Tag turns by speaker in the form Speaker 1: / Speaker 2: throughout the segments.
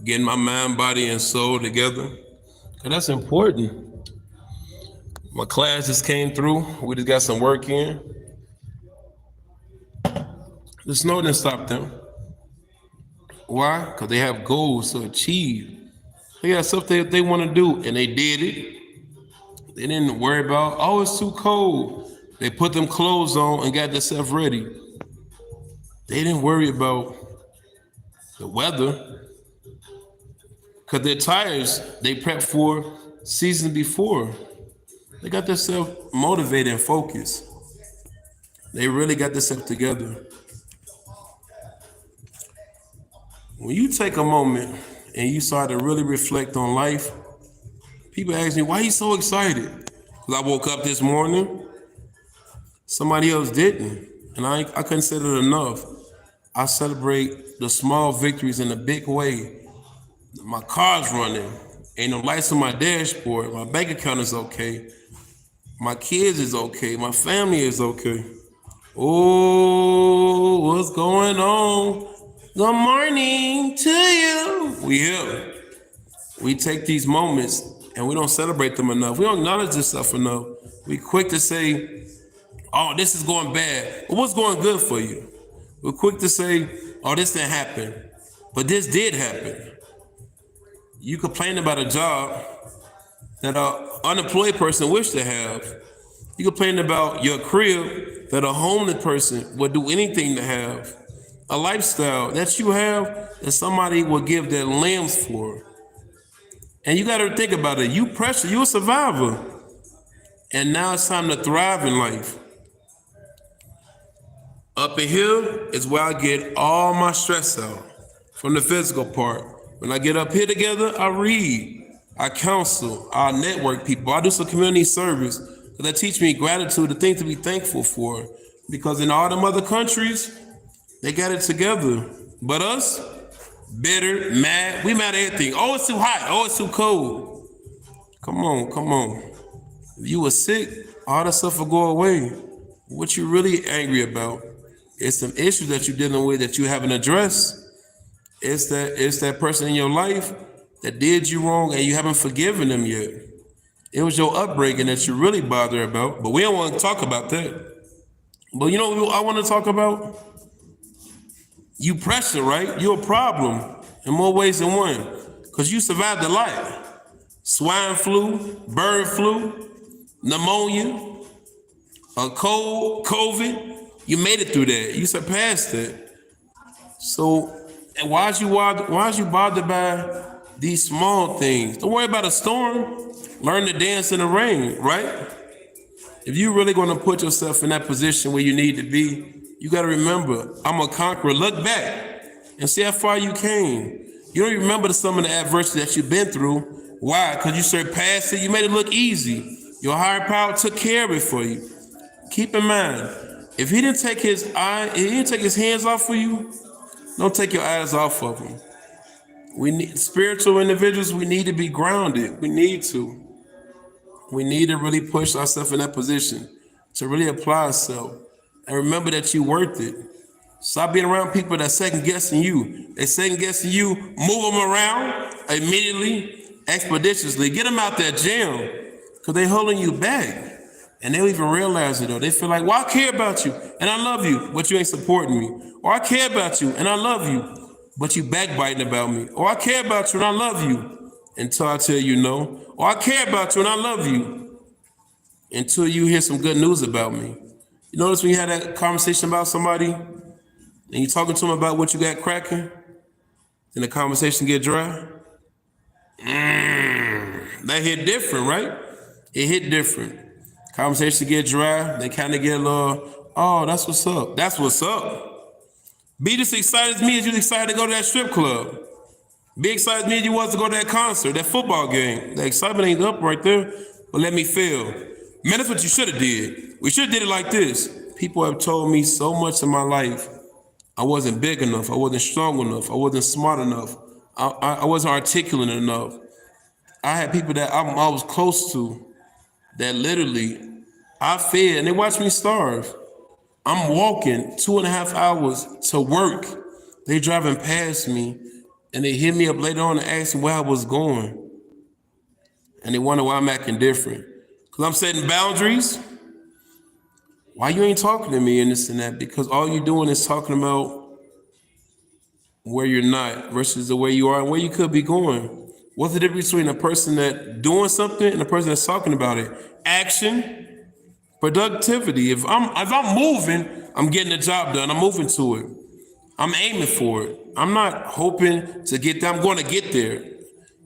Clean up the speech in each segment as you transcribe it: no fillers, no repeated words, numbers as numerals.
Speaker 1: getting my mind, body, and soul together. And that's important. My class just came through. We just got some work in. The snow didn't stop them. Why? Because they have goals to achieve. They got stuff they want to do, and they did it. They didn't worry about, oh, it's too cold. They put them clothes on and got themselves ready. They didn't worry about the weather. Because their tires, they prepped for season before. They got themselves motivated and focused. They really got themselves together. When you take a moment and you start to really reflect on life, people ask me, why are you so excited? Because I woke up this morning, somebody else didn't. And I couldn't say it enough. I celebrate the small victories in a big way. My car's running. Ain't no lights on my dashboard. My bank account is okay. My kids is okay. My family is okay. Oh, what's going on? Good morning to you. We here. We take these moments and we don't celebrate them enough. We don't acknowledge this stuff enough. We quick to say, oh, this is going bad. But what's going good for you? We're quick to say, oh, this didn't happen. But this did happen. You complain about a job that an unemployed person wish to have. You complain about your crib that a homeless person would do anything to have. A lifestyle that you have that somebody will give their limbs for. And you got to think about it. You pressure, you're a survivor. And now it's time to thrive in life. Up in here is where I get all my stress out from the physical part. When I get up here together, I read, I counsel, I network people. I do some community service that teach me gratitude, the things to be thankful for. Because in all them other countries, they got it together. But us, bitter, mad, we mad at everything. Oh, it's too hot. Oh, it's too cold. Come on. If you were sick, all that stuff will go away. What you really angry about is some issues that you're dealing with that you haven't addressed. It's that person in your life that did you wrong and you haven't forgiven them yet. It was your upbringing that you're really bothered about, but we don't want to talk about that. But you know what I want to talk about? You pressure, right? You're a problem in more ways than one because you survived a lot. Swine flu, bird flu, pneumonia, a cold, COVID. You made it through that. You surpassed that. So why is you bothered by these small things? Don't worry about a storm. Learn to dance in the rain, right? If you're really going to put yourself in that position where you need to be, you got to remember, I'm a conqueror. Look back and see how far you came. You don't remember some of the adversity that you've been through. Why? Because you surpassed it. You made it look easy. Your higher power took care of it for you. Keep in mind, if he didn't take his hands off of you, don't take your eyes off of him. We need spiritual individuals. We need to be grounded. We need to really push ourselves in that position to really apply ourselves and remember that you're worth it. Stop being around people that second guessing you. They second guessing you. Move them around immediately, expeditiously. Get them out that jam because they're holding you back. And they don't even realize it though. They feel like, well, I care about you and I love you, but you ain't supporting me. Or I care about you and I love you, but you backbiting about me. Or I care about you and I love you until I tell you no. Or I care about you and I love you until you hear some good news about me. You notice when you had that conversation about somebody and you talking to them about what you got cracking and the conversation get dry? That hit different, right? It hit different. Conversation get dry, they kind of get a little, oh, that's what's up. That's what's up. Be just excited as me as you excited to go to that strip club. Be excited as me as you was to go to that concert, that football game. The excitement ain't up right there, but let me feel. Man, that's what you should have did. We should have did it like this. People have told me so much in my life. I wasn't big enough. I wasn't strong enough. I wasn't smart enough. I wasn't articulate enough. I had people that I was close to that literally I fed and they watched me starve. I'm walking 2.5 hours to work. They driving past me And they hit me up later on and asked me where I was going. And they wonder why I'm acting different. Because I'm setting boundaries. Why you ain't talking to me and this and that? Because all you're doing is talking about where you're not versus the way you are and where you could be going. What's the difference between a person that doing something and a person that's talking about it? Action, productivity. If I'm moving, I'm getting the job done. I'm moving to it. I'm aiming for it. I'm not hoping to get there. I'm going to get there.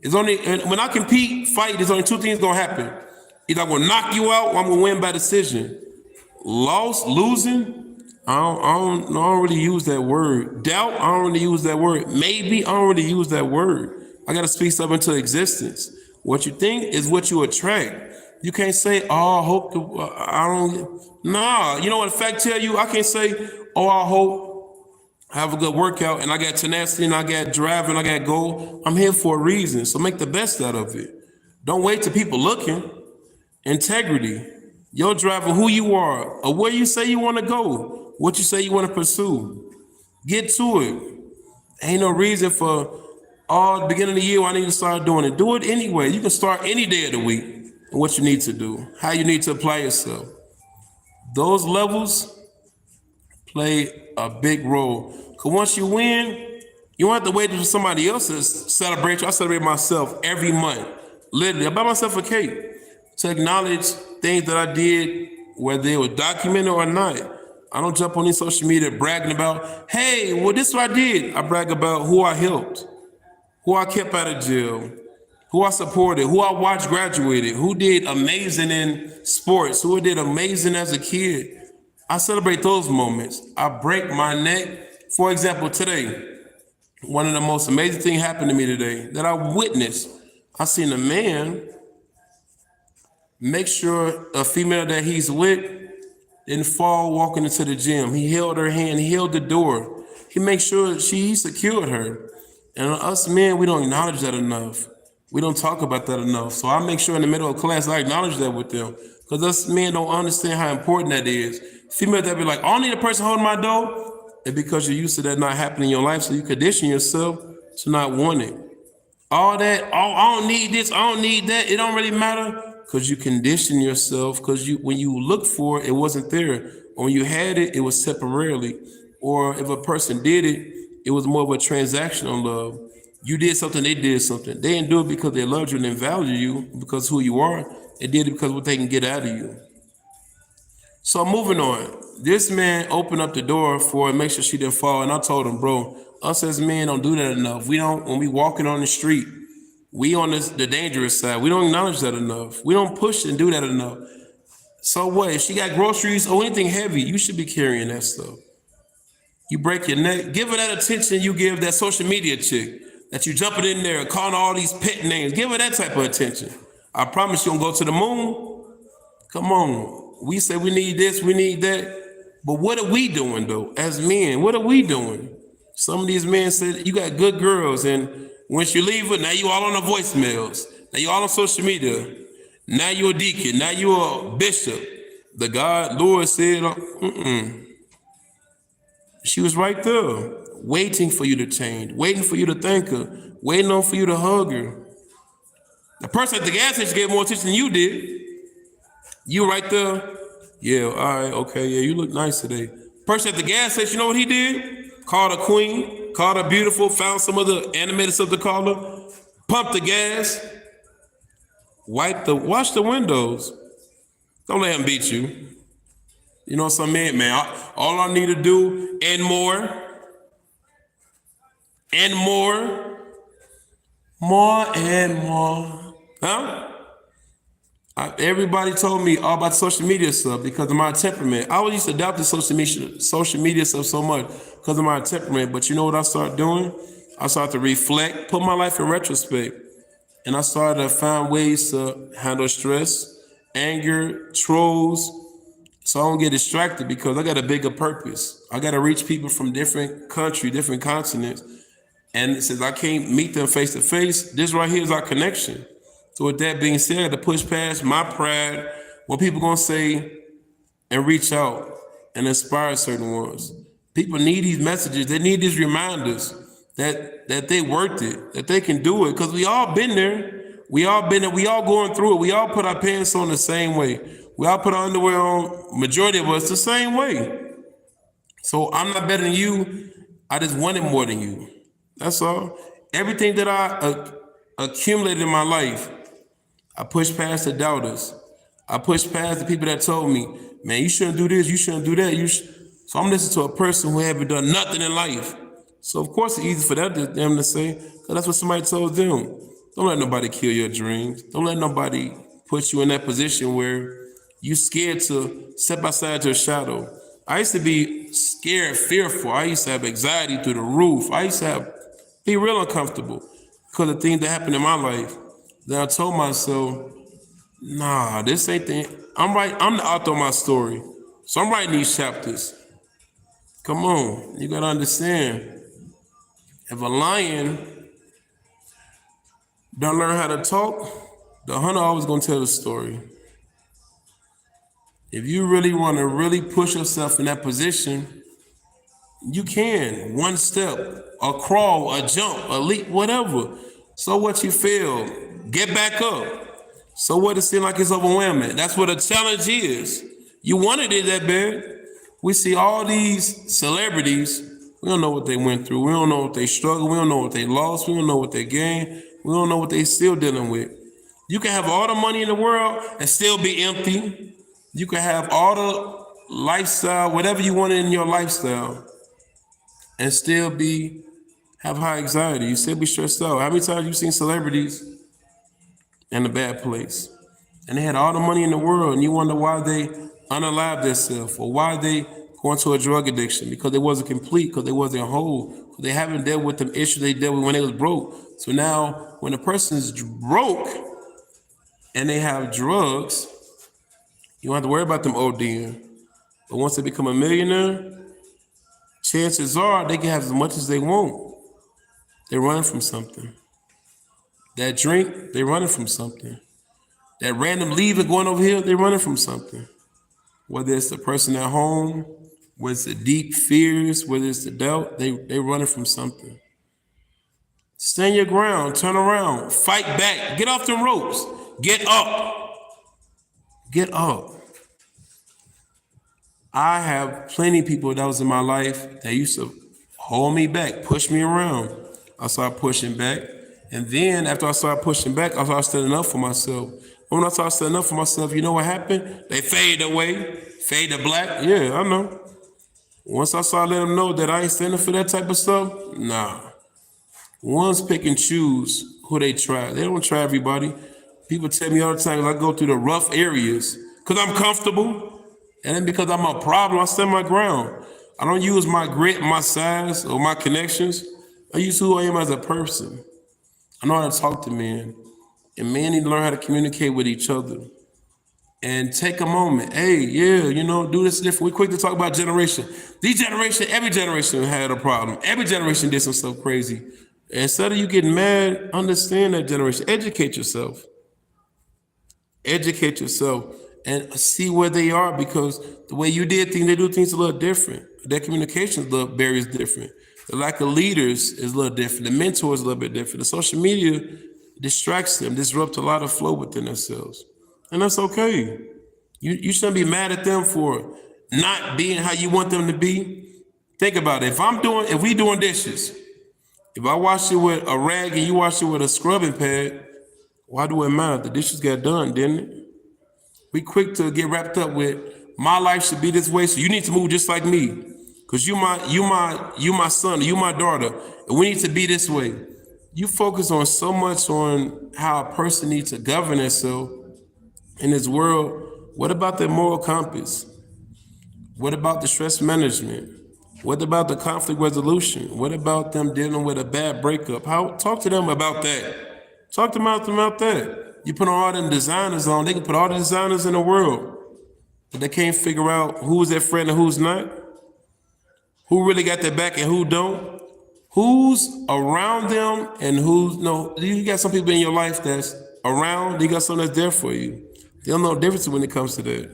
Speaker 1: It's only when I compete, fight. There's only two things gonna happen. Either I'm gonna knock you out, or I'm gonna win by decision. Losing. I don't really use that word. Doubt. I don't really use that word. Maybe. I don't really use that word. I gotta speak stuff into existence. What you think is what you attract. You can't say, "Oh, I hope." I don't. Nah. You know what? In fact, tell you, I can't say, "Oh, I hope." Have a good workout, and I got tenacity, and I got drive, and I got goal. I'm here for a reason, so make the best out of it. Don't wait till people looking. Integrity. Your drive of who you are, or where you say you want to go, what you say you want to pursue. Get to it. Ain't no reason for, the beginning of the year, I need to start doing it. Do it anyway. You can start any day of the week and what you need to do, how you need to apply yourself. Those levels play a big role. Because once you win, you don't have to wait for somebody else to celebrate you. I celebrate myself every month. Literally, I buy myself a cake to acknowledge things that I did, whether they were documented or not. I don't jump on these social media bragging about, hey, well, this is what I did. I brag about who I helped, who I kept out of jail, who I supported, who I watched graduated, who did amazing in sports, who did amazing as a kid. I celebrate those moments. I break my neck. For example, today, one of the most amazing things happened to me today that I witnessed. I seen a man make sure a female that he's with didn't fall walking into the gym. He held her hand, he held the door. He made sure he secured her. And us men, we don't acknowledge that enough. We don't talk about that enough. So I make sure in the middle of class, I acknowledge that with them. Because us men don't understand how important that is. Females that be like, I don't need a person holding my door. And because you're used to that not happening in your life, so you condition yourself to not want it. All that, I don't need this, I don't need that. It don't really matter because you condition yourself because when you look for it, it wasn't there. Or when you had it, it was temporarily. Or if a person did it, it was more of a transactional love. You did something, they did something. They didn't do it because they loved you and they value you because who you are. They did it because what they can get out of you. So moving on, this man opened up the door for her, make sure she didn't fall. And I told him, bro, us as men don't do that enough. We don't, when we walking on the street, we on the dangerous side. We don't acknowledge that enough. We don't push and do that enough. So what, if she got groceries or anything heavy, you should be carrying that stuff. You break your neck, give her that attention you give that social media chick, that you jumping in there calling all these pet names. Give her that type of attention. I promise you don't go to the moon. Come on. We say we need this, we need that. But what are we doing though, as men? What are we doing? Some of these men said, you got good girls, and once you leave it, now you all on the voicemails. Now you all on social media. Now you a deacon. Now you a bishop. The God, Lord said, She was right there, waiting for you to change, waiting for you to thank her, waiting on for you to hug her. The person at the gas station gave more attention than you did. You right there. Yeah, all right, okay, yeah, you look nice today. Person at the gas station, you know what he did? Called her queen, called her beautiful, found some other animated stuff to call her, pumped the gas, wash the windows. Don't let him beat you. You know what I mean, man? All I need to do and more, huh? Everybody told me all about social media stuff because of my temperament. I always used to adopt the social media stuff so much because of my temperament. But you know what I started doing? I started to reflect, put my life in retrospect. And I started to find ways to handle stress, anger, trolls, so I don't get distracted because I got a bigger purpose. I got to reach people from different countries, different continents. And since I can't meet them face to face, this right here is our connection. So with that being said, I got to push past my pride, what people gonna say, and reach out and inspire certain ones. People need these messages. They need these reminders that they worth it, that they can do it. Because we all been there. We all been there. We all going through it. We all put our pants on the same way. We all put our underwear on, majority of us, the same way. So I'm not better than you. I just wanted more than you. That's all. Everything that I accumulated in my life, I pushed past the doubters. I pushed past the people that told me, man, you shouldn't do this, you shouldn't do that. So I'm listening to a person who haven't done nothing in life. So of course it's easy for them to say, because that's what somebody told them. Don't let nobody kill your dreams. Don't let nobody put you in that position where you scared to step outside your shadow. I used to be scared, fearful. I used to have anxiety through the roof. I used to be real uncomfortable because of things that happened in my life. Then I told myself, nah, this ain't the. I'm the author of my story. So I'm writing these chapters. Come on, you gotta understand. If a lion don't learn how to talk, the hunter always gonna tell the story. If you really wanna really push yourself in that position, you can. One step, a crawl, a jump, a leap, whatever. So what you fail, get back up. So what it seems like it's overwhelming. That's what a challenge is. You wanted it that bad. We see all these celebrities. We don't know what they went through. We don't know what they struggled. We don't know what they lost. We don't know what they gained. We don't know what they still dealing with. You can have all the money in the world and still be empty. You can have all the lifestyle, whatever you want in your lifestyle, and still have high anxiety. You still be stressed out. How many times you seen celebrities in a bad place? And they had all the money in the world, and you wonder why they unalive themselves or why they go into a drug addiction, because they wasn't complete, because they wasn't whole. They haven't dealt with the issues they dealt with when they was broke. So now when a person is broke and they have drugs, you don't have to worry about them ODing. But once they become a millionaire, chances are they can have as much as they want. They're running from something. That drink, they're running from something. That random leaving going over here, they're running from something. Whether it's the person at home, whether it's the deep fears, whether it's the doubt, they're running from something. Stand your ground, turn around, fight back, get off them ropes, get up. Get up. I have plenty of people that was in my life that used to hold me back, push me around. I started pushing back. And then after I started pushing back, I started standing up for myself. When I started standing up for myself, you know what happened? They fade away, fade to black. Yeah, I know. Once I started letting them know that I ain't standing for that type of stuff, nah. Ones pick and choose who they try. They don't try everybody. People tell me all the time I go through the rough areas because I'm comfortable. And then because I'm a problem, I stand my ground. I don't use my grit, my size, or my connections. I use who I am as a person. I know how to talk to men. And men need to learn how to communicate with each other. And take a moment. Hey, yeah, do this different. We're quick to talk about generation. Every generation had a problem. Every generation did some stuff crazy. Instead of you getting mad, understand that generation. Educate yourself. Educate yourself and see where they are, because the way you did things, they do things a little different. Their communication barrier is different. The lack of leaders is a little different. The mentor is a little bit different. The social media distracts them, disrupts a lot of flow within themselves. And that's okay. You shouldn't be mad at them for not being how you want them to be. Think about it. If we doing dishes, if I wash it with a rag and you wash it with a scrubbing pad, why do it matter? The dishes got done, didn't it? We quick to get wrapped up with my life should be this way, so you need to move just like me. Because you my son, you my daughter, and we need to be this way. You focus on so much on how a person needs to govern themselves in this world. What about their moral compass? What about the stress management? What about the conflict resolution? What about them dealing with a bad breakup? Talk to them about that. Talk to them about that. You put all them designers on, they can put all the designers in the world, but they can't figure out who's their friend and who's not. Who really got their back and who don't. Who's around them and who's no. You got some people in your life that's around, you got some that's there for you. They don't know the difference when it comes to that.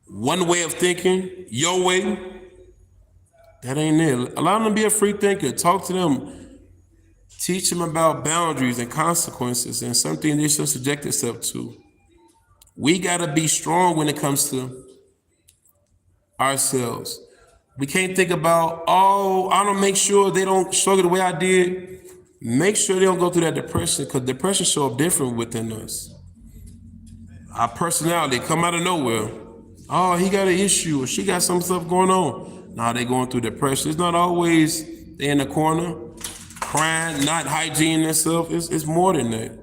Speaker 1: One way of thinking, your way, That ain't it. Allow them to be a free thinker. Talk to them. Teach them about boundaries and consequences and something they should subject themselves to. We gotta be strong when it comes to ourselves. We can't think about, oh, I don't make sure they don't struggle the way I did. Make sure they don't go through that depression, because depression show up different within us. Our personality come out of nowhere. Oh, he got an issue or she got some stuff going on. Nah, they going through depression. It's not always they in the corner, crying, not hygiene themselves. It's more than that.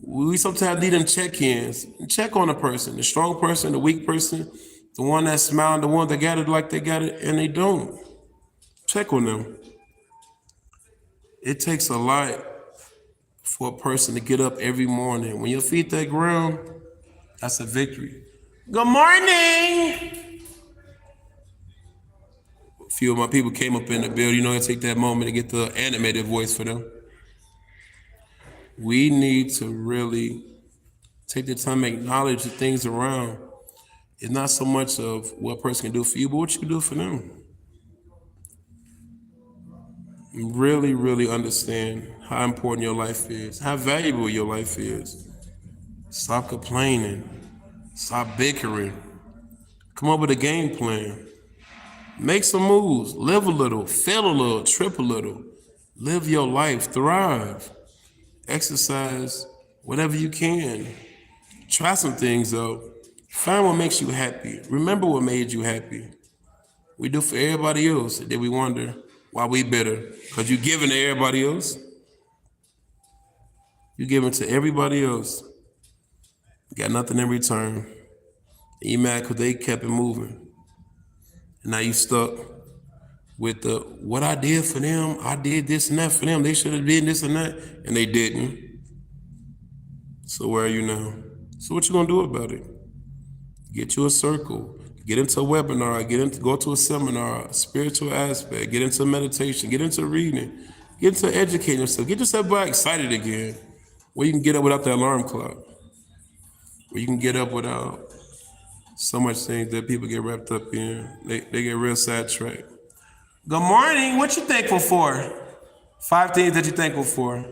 Speaker 1: We sometimes need them check-ins. Check on the person, the strong person, the weak person, the one that's smiling, the one that got it like they got it and they don't. Check on them. It takes a lot for a person to get up every morning. When your feet that ground, that's a victory. Good morning. A few of my people came up in the building. You know, I take that moment to get the animated voice for them. We need to really take the time to acknowledge the things around. It's not so much of what a person can do for you, but what you can do for them. Really, really understand how important your life is, how valuable your life is. Stop complaining. Stop bickering. Come up with a game plan. Make some moves. Live a little. Fail a little. Trip a little. Live your life. Thrive. Exercise whatever you can. Try some things out. Find what makes you happy. Remember what made you happy. We do for everybody else, and then we wonder why we bitter. Because you're giving to everybody else. You're giving to everybody else. You got nothing in return. And you mad because they kept it moving. And now you stuck with the, what I did for them, I did this and that for them. They should have did this and that, and they didn't. So where are you now? So what you gonna do about it? Get you a circle. Get into a webinar. Go to a seminar, spiritual aspect. Get into meditation. Get into reading. Get into educating yourself. Get yourself back excited again. Where you can get up without the alarm clock. Where you can get up without so much things that people get wrapped up in. They get real sidetracked. Good morning. What you thankful for? 5 things that you're thankful for.
Speaker 2: 5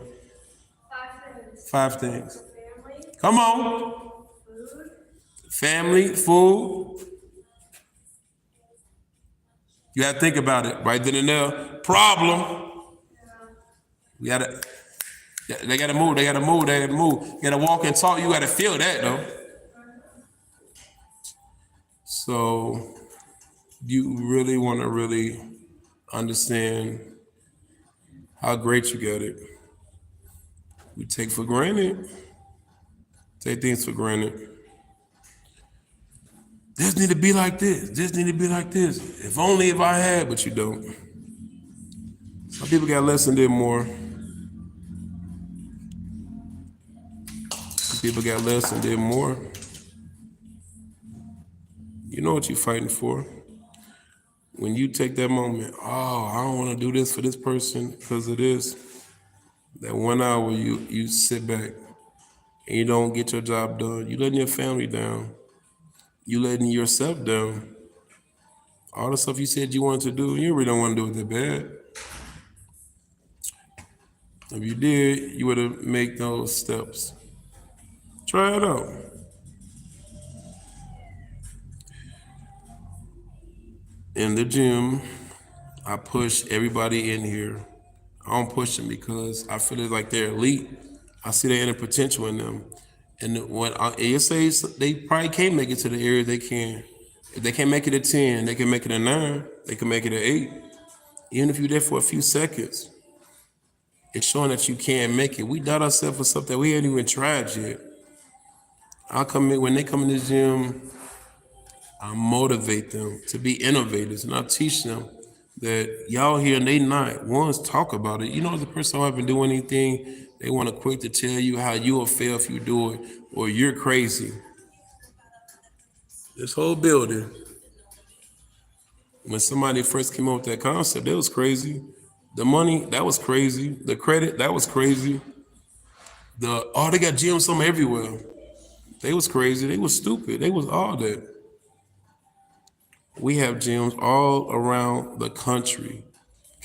Speaker 2: things.
Speaker 1: 5 things.
Speaker 2: Family.
Speaker 1: Come on.
Speaker 2: Food.
Speaker 1: Family, food. You gotta think about it right then and there. Problem. We gotta. They gotta move. They gotta move. They gotta move. You gotta walk and talk. You gotta feel that though. So you really want to really understand how great you got it. We take for granted. Take things for granted. This need to be like this. This need to be like this. If only if I had, but you don't. Some people got less and did more. Some people got less and did more. You know what you're fighting for. When you take that moment, oh, I don't want to do this for this person because of this. That 1 hour you sit back and you don't get your job done. You letting your family down. You letting yourself down. All the stuff you said you wanted to do, you really don't want to do it that bad. If you did, you would have made those steps. Try it out. In the gym, I push everybody in here. I don't push them because I feel like they're elite. I see the inner potential in them. And when you say they probably can't make it to the area they can. If they can't make it at 10, they can make it at 9. They can make it at 8. Even if you're there for a few seconds, it's showing that you can't make it. We doubt ourselves for stuff that we ain't even tried yet. I'll come in, when they come in the gym, I motivate them to be innovators, and I teach them that y'all here and they not. Ones talk about it. You know, the person who haven't do anything, they want to quick to tell you how you will fail if you do it, or you're crazy. This whole building, when somebody first came up with that concept, that was crazy. The money, that was crazy. The credit, that was crazy. They got gyms somewhere everywhere. They was crazy. They was stupid. They was all that. We have gyms all around the country.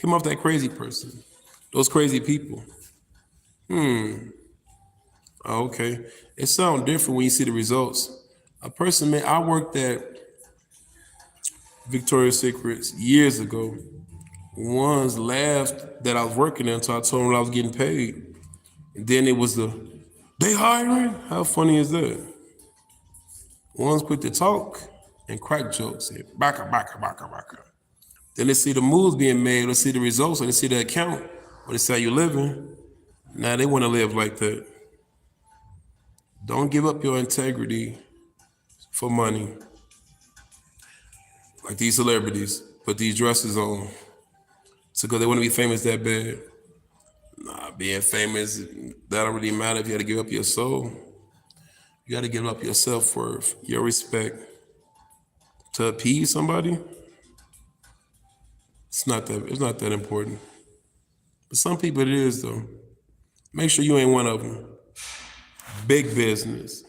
Speaker 1: Come off that crazy person. Those crazy people. Oh, okay. It sounds different when you see the results. A person, man, I worked at Victoria's Secrets years ago. Ones laughed that I was working there until I told them I was getting paid. And then it was they hiring? How funny is that? One's quick to talk and crack jokes. Say, baka, baka, baka, baka. Then they see the moves being made, they see the results, and they see the account, or they see how you living. Now they want to live like that. Don't give up your integrity for money. Like these celebrities put these dresses on. So because they want to be famous that bad. Nah, being famous, that don't really matter if you had to give up your soul. You got to give up your self-worth, your respect. To appease somebody, it's not that important. But some people it is though. Make sure you ain't one of them. Big business.